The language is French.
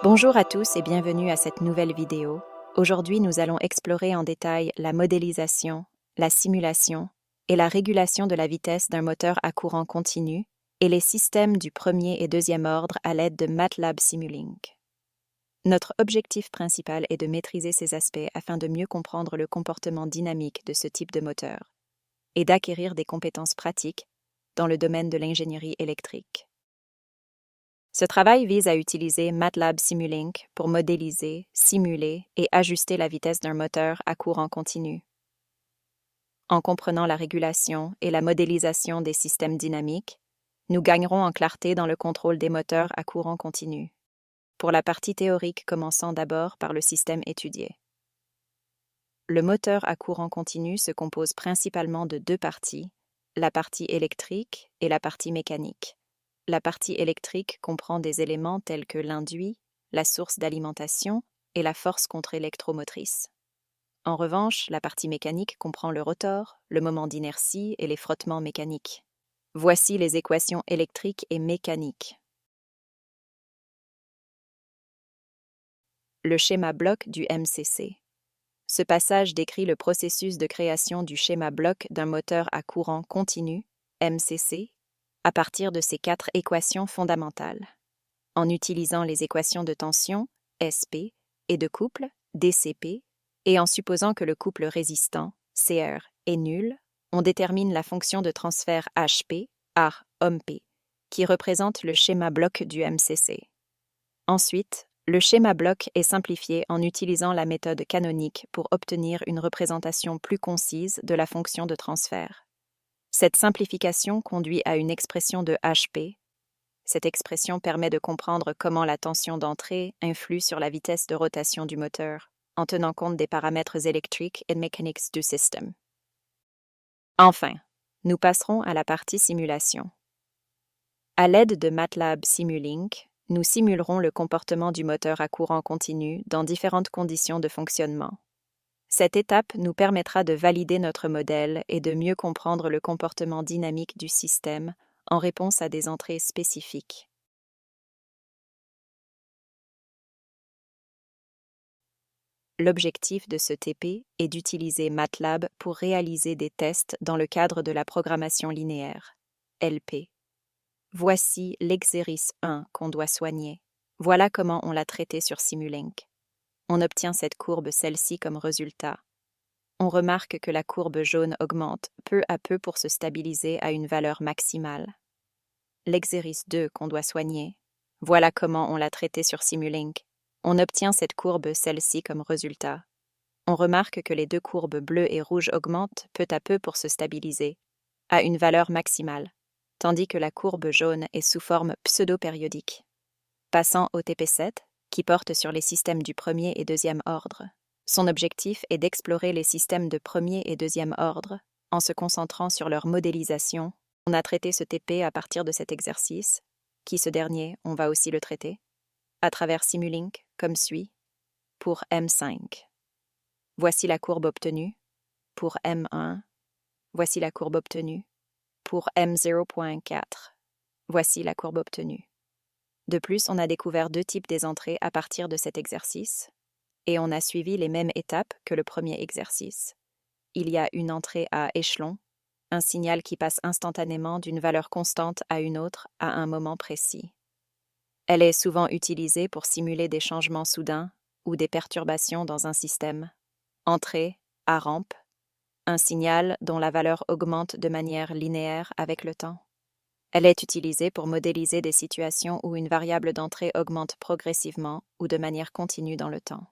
Bonjour à tous et bienvenue à cette nouvelle vidéo. Aujourd'hui, nous allons explorer en détail la modélisation, la simulation et la régulation de la vitesse d'un moteur à courant continu et les systèmes du premier et deuxième ordre à l'aide de MATLAB Simulink. Notre objectif principal est de maîtriser ces aspects afin de mieux comprendre le comportement dynamique de ce type de moteur et d'acquérir des compétences pratiques dans le domaine de l'ingénierie électrique. Ce travail vise à utiliser MATLAB Simulink pour modéliser, simuler et ajuster la vitesse d'un moteur à courant continu. En comprenant la régulation et la modélisation des systèmes dynamiques, nous gagnerons en clarté dans le contrôle des moteurs à courant continu. Pour la partie théorique commençant d'abord par le système étudié. Le moteur à courant continu se compose principalement de deux parties, la partie électrique et la partie mécanique. La partie électrique comprend des éléments tels que l'induit, la source d'alimentation et la force contre-électromotrice. En revanche, la partie mécanique comprend le rotor, le moment d'inertie et les frottements mécaniques. Voici les équations électriques et mécaniques. Le schéma bloc du MCC. Ce passage décrit le processus de création du schéma bloc d'un moteur à courant continu, MCC, à partir de ces quatre équations fondamentales. En utilisant les équations de tension, SP, et de couple, DCP, et en supposant que le couple résistant, CR, est nul, on détermine la fonction de transfert HP, R-OMP, qui représente le schéma bloc du MCC. Ensuite, le schéma bloc est simplifié en utilisant la méthode canonique pour obtenir une représentation plus concise de la fonction de transfert. Cette simplification conduit à une expression de HP. Cette expression permet de comprendre comment la tension d'entrée influe sur la vitesse de rotation du moteur, en tenant compte des paramètres électriques et mécaniques du système. Enfin, nous passerons à la partie simulation. À l'aide de MATLAB Simulink, nous simulerons le comportement du moteur à courant continu dans différentes conditions de fonctionnement. Cette étape nous permettra de valider notre modèle et de mieux comprendre le comportement dynamique du système en réponse à des entrées spécifiques. L'objectif de ce TP est d'utiliser MATLAB pour réaliser des tests dans le cadre de la programmation linéaire, LP. Voici l'exercice 1 qu'on doit soigner. Voilà comment on l'a traité sur Simulink. On obtient cette courbe, celle-ci, comme résultat. On remarque que la courbe jaune augmente peu à peu pour se stabiliser à une valeur maximale. L'exercice 2 qu'on doit soigner. Voilà comment on l'a traité sur Simulink. On obtient cette courbe, celle-ci, comme résultat. On remarque que les deux courbes bleues et rouges augmentent peu à peu pour se stabiliser, à une valeur maximale, tandis que la courbe jaune est sous forme pseudo-périodique. Passant au TP7, qui porte sur les systèmes du premier et deuxième ordre. Son objectif est d'explorer les systèmes de premier et deuxième ordre, en se concentrant sur leur modélisation. On a traité ce TP à partir de cet exercice, qui ce dernier, on va aussi le traiter, à travers Simulink, comme suit, pour M5. Voici la courbe obtenue, pour M1. Voici la courbe obtenue, pour M0.4. Voici la courbe obtenue. De plus, on a découvert deux types des entrées à partir de cet exercice, et on a suivi les mêmes étapes que le premier exercice. Il y a une entrée à échelon, un signal qui passe instantanément d'une valeur constante à une autre à un moment précis. Elle est souvent utilisée pour simuler des changements soudains ou des perturbations dans un système. Entrée à rampe, un signal dont la valeur augmente de manière linéaire avec le temps. Elle est utilisée pour modéliser des situations où une variable d'entrée augmente progressivement ou de manière continue dans le temps.